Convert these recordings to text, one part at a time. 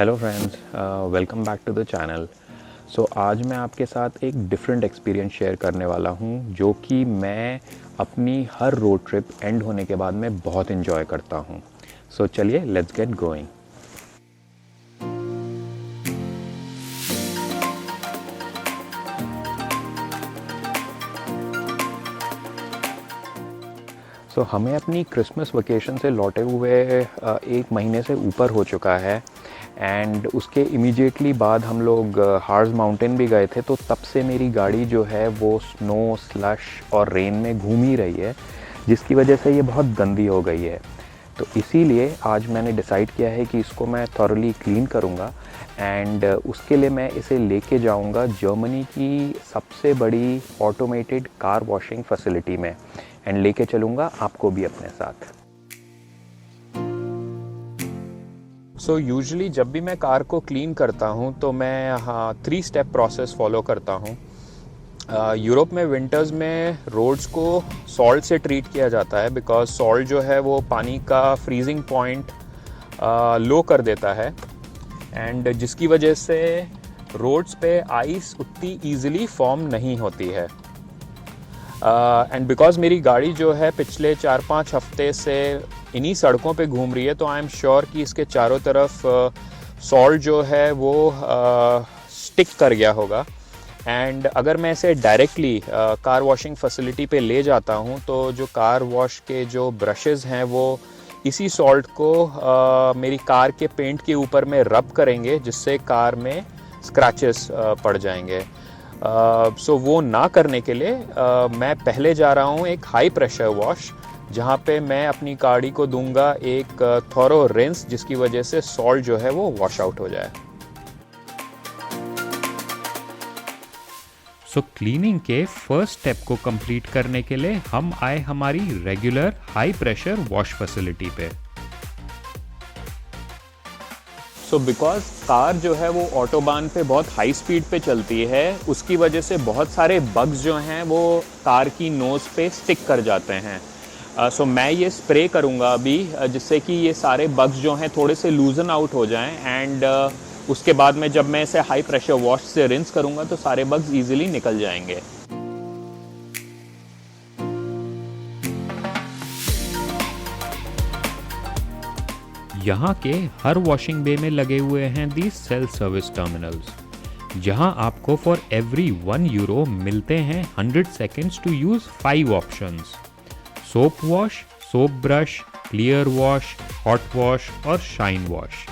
Hello friends, welcome back to the channel. So आज मैं आपके साथ एक डिफरेंट एक्सपीरियंस शेयर करने वाला हूँ जो कि मैं अपनी हर रोड ट्रिप एंड होने के बाद में बहुत इन्जॉय करता हूँ। सो चलिए लेट्स गेट गोइंग। हमें अपनी क्रिसमस वेकेशन से लौटे हुए एक महीने से ऊपर हो चुका है एंड उसके इमीडिएटली बाद हम लोग हार्स माउंटेन भी गए थे। तो तब से मेरी गाड़ी जो है वो स्नो स्लश और रेन में घूम ही रही है, जिसकी वजह से ये बहुत गंदी हो गई है। तो इसीलिए आज मैंने डिसाइड किया है कि इसको मैं थॉरली क्लीन करूँगा एंड उसके लिए मैं इसे लेके जाऊँगा जर्मनी की सबसे बड़ी ऑटोमेटेड कार वॉशिंग फैसिलिटी में एंड लेके चलूँगा आपको भी अपने साथ। यूजुअली जब भी मैं कार को क्लीन करता हूँ तो मैं 3 स्टेप प्रोसेस फॉलो करता हूँ। यूरोप में विंटर्स में रोड्स को सॉल्ट से ट्रीट किया जाता है बिकॉज सॉल्ट जो है वो पानी का फ्रीजिंग पॉइंट लो कर देता है एंड जिसकी वजह से रोड्स पे आइस उतनी ईजिली फॉर्म नहीं होती है। एंड बिकॉज मेरी गाड़ी जो है पिछले 4-5 हफ्ते से इन्हीं सड़कों पे घूम रही है तो आई एम श्योर कि इसके चारों तरफ सॉल्ट जो है वो स्टिक कर गया होगा। एंड अगर मैं इसे डायरेक्टली कार वॉशिंग फैसिलिटी पे ले जाता हूँ तो जो कार वॉश के जो ब्रशेज़ हैं वो इसी सॉल्ट को मेरी कार के पेंट के ऊपर में रब करेंगे, जिससे कार में स्क्रैचेस पड़ जाएंगे। सो वो ना करने के लिए मैं पहले जा रहा हूँ एक हाई प्रेशर वॉश, जहाँ पे मैं अपनी गाड़ी को दूंगा एक थॉरो रिंस, जिसकी वजह से सॉल्ट जो है वो वॉश आउट हो जाए। क्लीनिंग के फर्स्ट स्टेप को कंप्लीट करने के लिए हम आए हमारी regular high pressure wash facility पे। बिकॉज कार जो है वो ऑटोबान पे बहुत हाई स्पीड पे चलती है, उसकी वजह से बहुत सारे बग्स जो हैं वो कार की नोज़ पे स्टिक कर जाते हैं। मैं ये स्प्रे करूँगा अभी, जिससे कि ये सारे बग्स जो हैं थोड़े से लूजन आउट हो जाएं एंड उसके बाद में जब मैं इसे हाई प्रेशर वॉश से रिंस करूँगा तो सारे बग्स ईजिली निकल जाएंगे। यहाँ के हर वॉशिंग बे में लगे हुए हैं दी सेल्फ सर्विस टर्मिनल्स, जहाँ आपको फॉर एवरी €1 मिलते हैं 100 seconds to use 5 options: soap wash, soap brush, clear wash, hot wash और शाइन वॉश।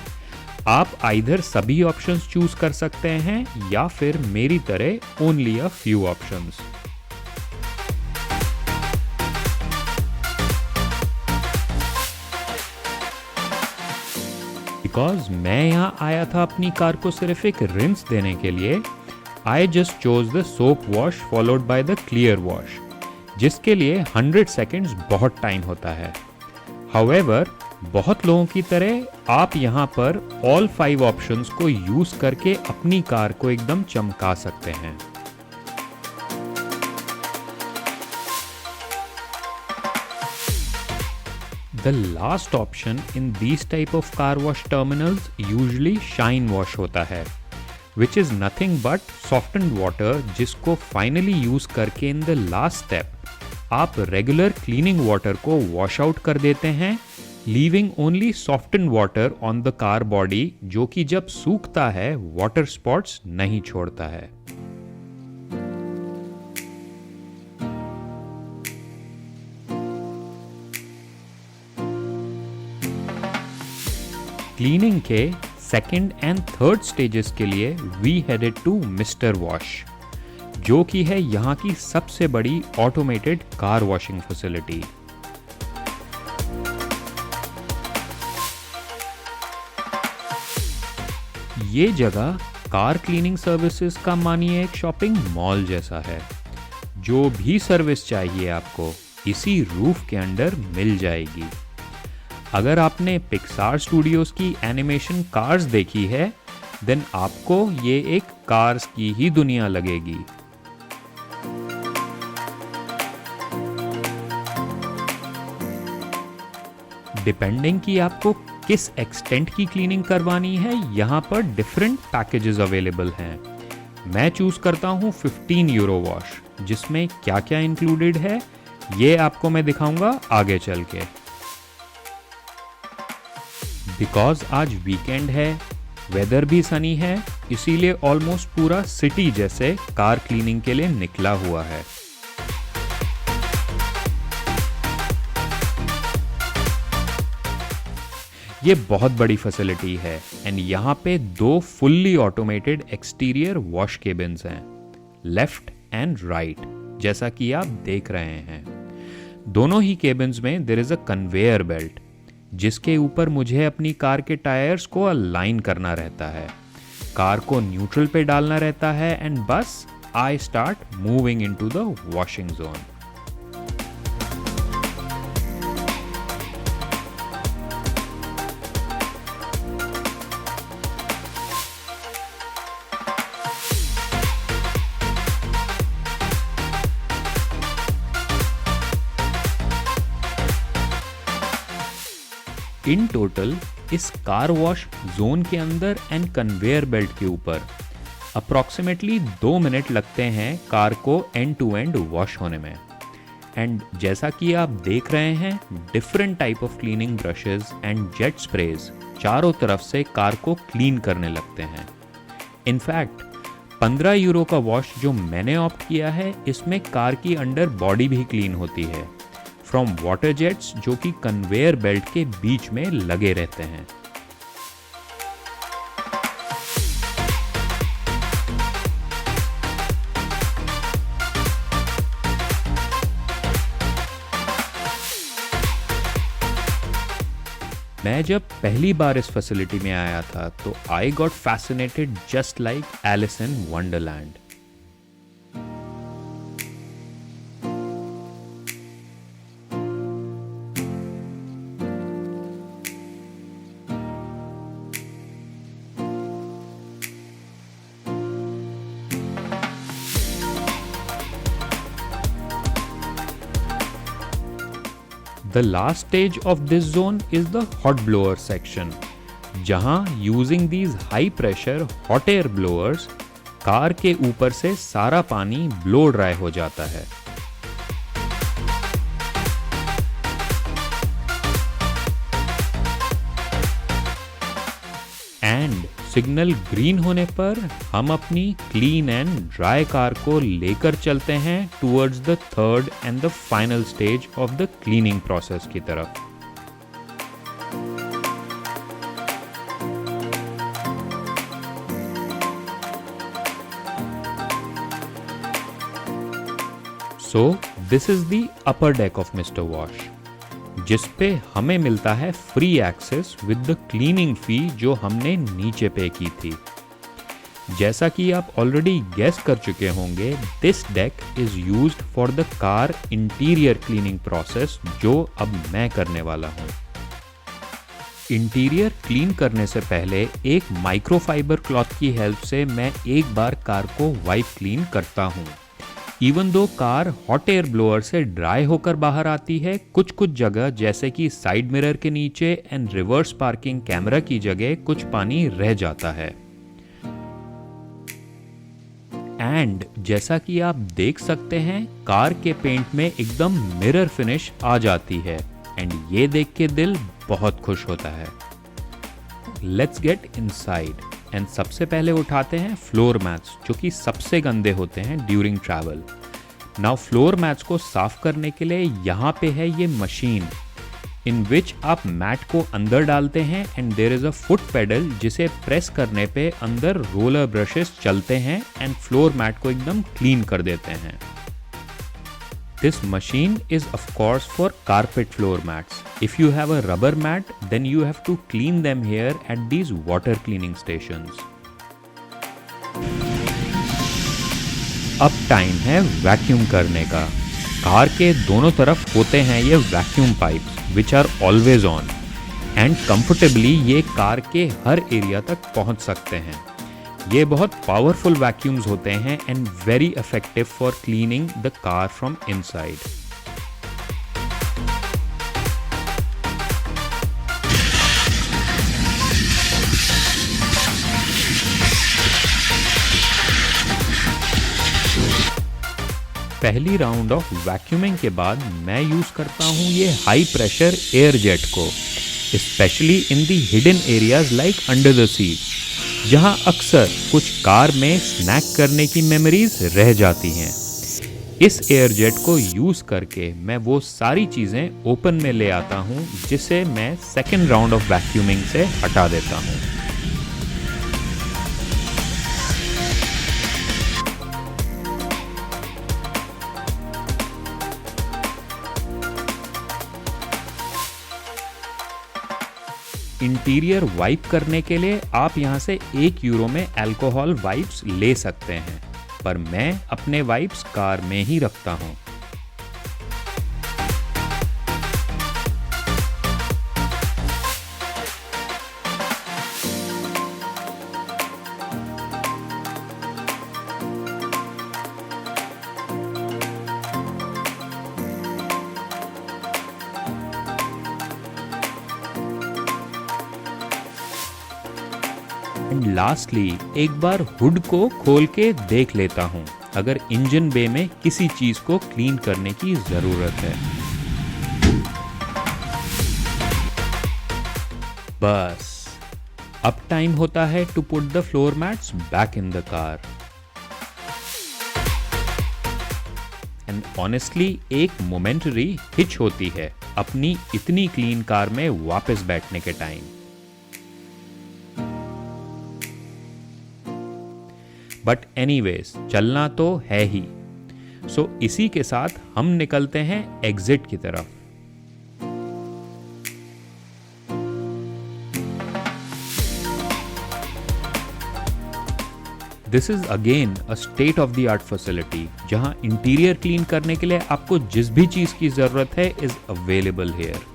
आप आइधर सभी ऑप्शंस चूज कर सकते हैं या फिर मेरी तरह only a few options. Because मैं यहाँ आया था अपनी कार को सिर्फ एक रिंस देने के लिए, I just chose the soap wash followed by the clear wash, जिसके लिए 100 सेकेंड्स बहुत टाइम होता है। हाउएवर, बहुत लोगों की तरह आप यहाँ पर ऑल 5 ऑप्शंस को यूज करके अपनी कार को एकदम चमका सकते हैं। The last option in these type of car wash terminals usually shine wash होता है, which is nothing but softened water, जिसको finally use करके in the last step आप regular cleaning water को wash out कर देते हैं, leaving only softened water on the car body, जो कि जब सूखता है water spots नहीं छोड़ता है। क्लीनिंग के सेकेंड एंड थर्ड स्टेजेस के लिए we headed to mister wash, जो कि है यहाँ की सबसे बड़ी ऑटोमेटेड कार वॉशिंग फैसिलिटी। ये जगह कार क्लीनिंग सर्विसेज का मानिए एक शॉपिंग मॉल जैसा है। जो भी सर्विस चाहिए आपको इसी रूफ के अंडर मिल जाएगी। अगर आपने पिक्सार स्टूडियोज की एनिमेशन कार्स देखी है, देन आपको ये एक कार्स की ही दुनिया लगेगी। डिपेंडिंग कि आपको किस एक्सटेंट की क्लीनिंग करवानी है, यहाँ पर डिफरेंट पैकेजेस अवेलेबल हैं। मैं चूज करता हूँ 15 यूरो वॉश, जिसमें क्या क्या इंक्लूडेड है ये आपको मैं दिखाऊंगा आगे चल के। बिकॉज आज वीकेंड है, वेदर भी सनी है, इसीलिए ऑलमोस्ट पूरा सिटी जैसे कार क्लीनिंग के लिए निकला हुआ है। ये बहुत बड़ी फैसिलिटी है एंड यहाँ पे 2 fully automated exterior wash cabins हैं, लेफ्ट एंड राइट, जैसा कि आप देख रहे हैं। दोनों ही केबिन्स में there is a conveyor belt, जिसके ऊपर मुझे अपनी कार के टायर्स को अलाइन करना रहता है, कार को न्यूट्रल पे डालना रहता है एंड बस I start moving into the washing zone. In total इस कार वॉश जोन के अंदर एंड कन्वेयर बेल्ट के ऊपर अप्रॉक्सीमेटली 2 मिनट लगते हैं कार को एंड टू एंड वॉश होने में। एंड जैसा कि आप देख रहे हैं, different type of cleaning brushes and jet sprays चारों तरफ से कार को क्लीन करने लगते हैं। इनफैक्ट 15 यूरो का वॉश जो मैंने ऑप्ट किया है, इसमें कार की अंडर बॉडी भी क्लीन होती है फ्रॉम वाटर जेट्स जो कि कन्वेयर बेल्ट के बीच में लगे रहते हैं। मैं जब पहली बार इस फैसिलिटी में आया था तो I got fascinated just like Alice in Wonderland. The last stage of this zone is the hot blower section, जहां using these high pressure hot air blowers car के ऊपर से सारा पानी ब्लो ड्राई हो जाता है। एंड सिग्नल ग्रीन होने पर हम अपनी क्लीन एंड ड्राई कार को लेकर चलते हैं towards the third and the final stage of the cleaning process की तरफ। So this is the upper deck of Mister Wash, जिस पे हमें मिलता है free access with the cleaning fee जो हमने नीचे पे की थी। जैसा कि आप ऑलरेडी गेस कर चुके होंगे, this deck is used for the car interior cleaning process जो अब मैं करने वाला हूँ। इंटीरियर क्लीन करने से पहले एक माइक्रोफाइबर क्लॉथ की हेल्प से मैं एक बार कार को वाइप क्लीन करता हूँ। Even though car hot air blower से ड्राई होकर बाहर आती है, कुछ कुछ जगह जैसे कि साइड मिरर के नीचे एंड रिवर्स पार्किंग कैमरा की जगह कुछ पानी रह जाता है। एंड जैसा कि आप देख सकते हैं, कार के पेंट में एकदम मिरर फिनिश आ जाती है एंड ये देख के दिल बहुत खुश होता है। लेट्स गेट इनसाइड एंड सबसे पहले उठाते हैं फ्लोर मैट्स, जो कि सबसे गंदे होते हैं during travel. Now floor mats को साफ करने के लिए यहाँ पे है ये मशीन इन विच आप मैट को अंदर डालते हैं and there is a foot pedal जिसे प्रेस करने पे अंदर रोलर ब्रशेस चलते हैं एंड फ्लोर मैट को एकदम क्लीन कर देते हैं। This machine is of course for carpet floor mats. If you have a rubber mat, then you have to clean them here at these water cleaning stations. अब time है vacuum करने का। Car के दोनों तरफ होते हैं ये vacuum pipes which are always on and comfortably ये कार के हर एरिया तक पहुंच सकते हैं। ये बहुत पावरफुल वैक्यूम्स होते हैं and very effective for cleaning the car from inside. पहली राउंड ऑफ वैक्यूमिंग के बाद मैं यूज़ करता हूँ ये हाई प्रेशर एयर जेट को, specially in the hidden areas like under the seat, जहाँ अक्सर कुछ कार में स्नैक करने की मेमोरीज रह जाती हैं। इस एयर जेट को यूज़ करके मैं वो सारी चीज़ें ओपन में ले आता हूँ जिसे मैं सेकेंड राउंड ऑफ वैक्यूमिंग से हटा देता हूँ। इंटीरियर वाइप करने के लिए आप यहाँ से €1 में अल्कोहल वाइप्स ले सकते हैं, पर मैं अपने वाइप्स कार में ही रखता हूँ। एंड लास्टली एक बार हुड को खोल के देख लेता हूँ अगर इंजन बे में किसी चीज को क्लीन करने की जरूरत है। बस अब टाइम होता है to put the floor mats back in the car. And honestly एक मोमेंटरी हिच होती है अपनी इतनी क्लीन कार में वापस बैठने के टाइम। बट एनीवेज चलना तो है ही, सो इसी के साथ हम निकलते हैं एग्जिट की तरफ। This is again a state of the art facility, जहां इंटीरियर क्लीन करने के लिए आपको जिस भी चीज की जरूरत है is available here.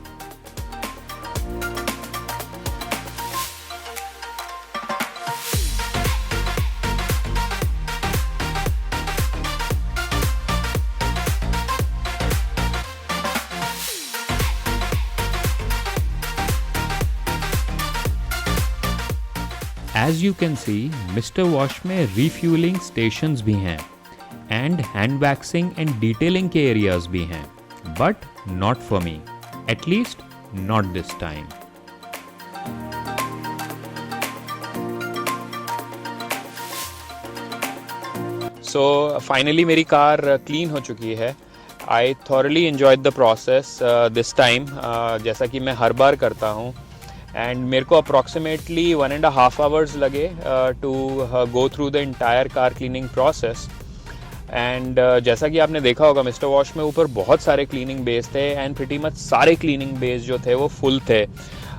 As you can see, Mr. Wash में refueling stations भी हैं and hand waxing and detailing के areas भी हैं, but not for me, at least not this time. So finally मेरी कार क्लीन हो चुकी है। I thoroughly enjoyed the process this time, जैसा कि मैं हर बार करता हूँ। एंड मेरे को अप्रॉक्सीमेटली 1.5 hours लगे to go through the entire car cleaning process. And जैसा कि आपने देखा होगा मिस्टर वॉश में ऊपर बहुत सारे क्लीनिंग बेस थे एंड प्रीटी मच सारे क्लीनिंग बेस जो थे वो फुल थे।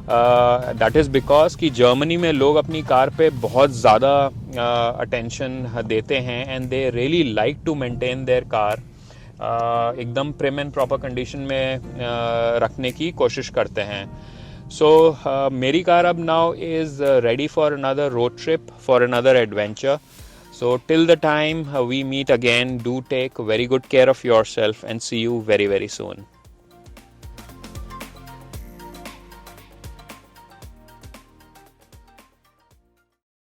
दैट इज़ बिकॉज कि जर्मनी में लोग अपनी कार पे बहुत ज़्यादा अटेंशन देते हैं and they really like to maintain their car, एकदम प्रिम एंड प्रॉपर कंडीशन में रखने की कोशिश करते हैं। So मेरी कार अब now is ready for another road trip, for another adventure. So till the time we meet again, do take very good care of yourself and see you very, very soon.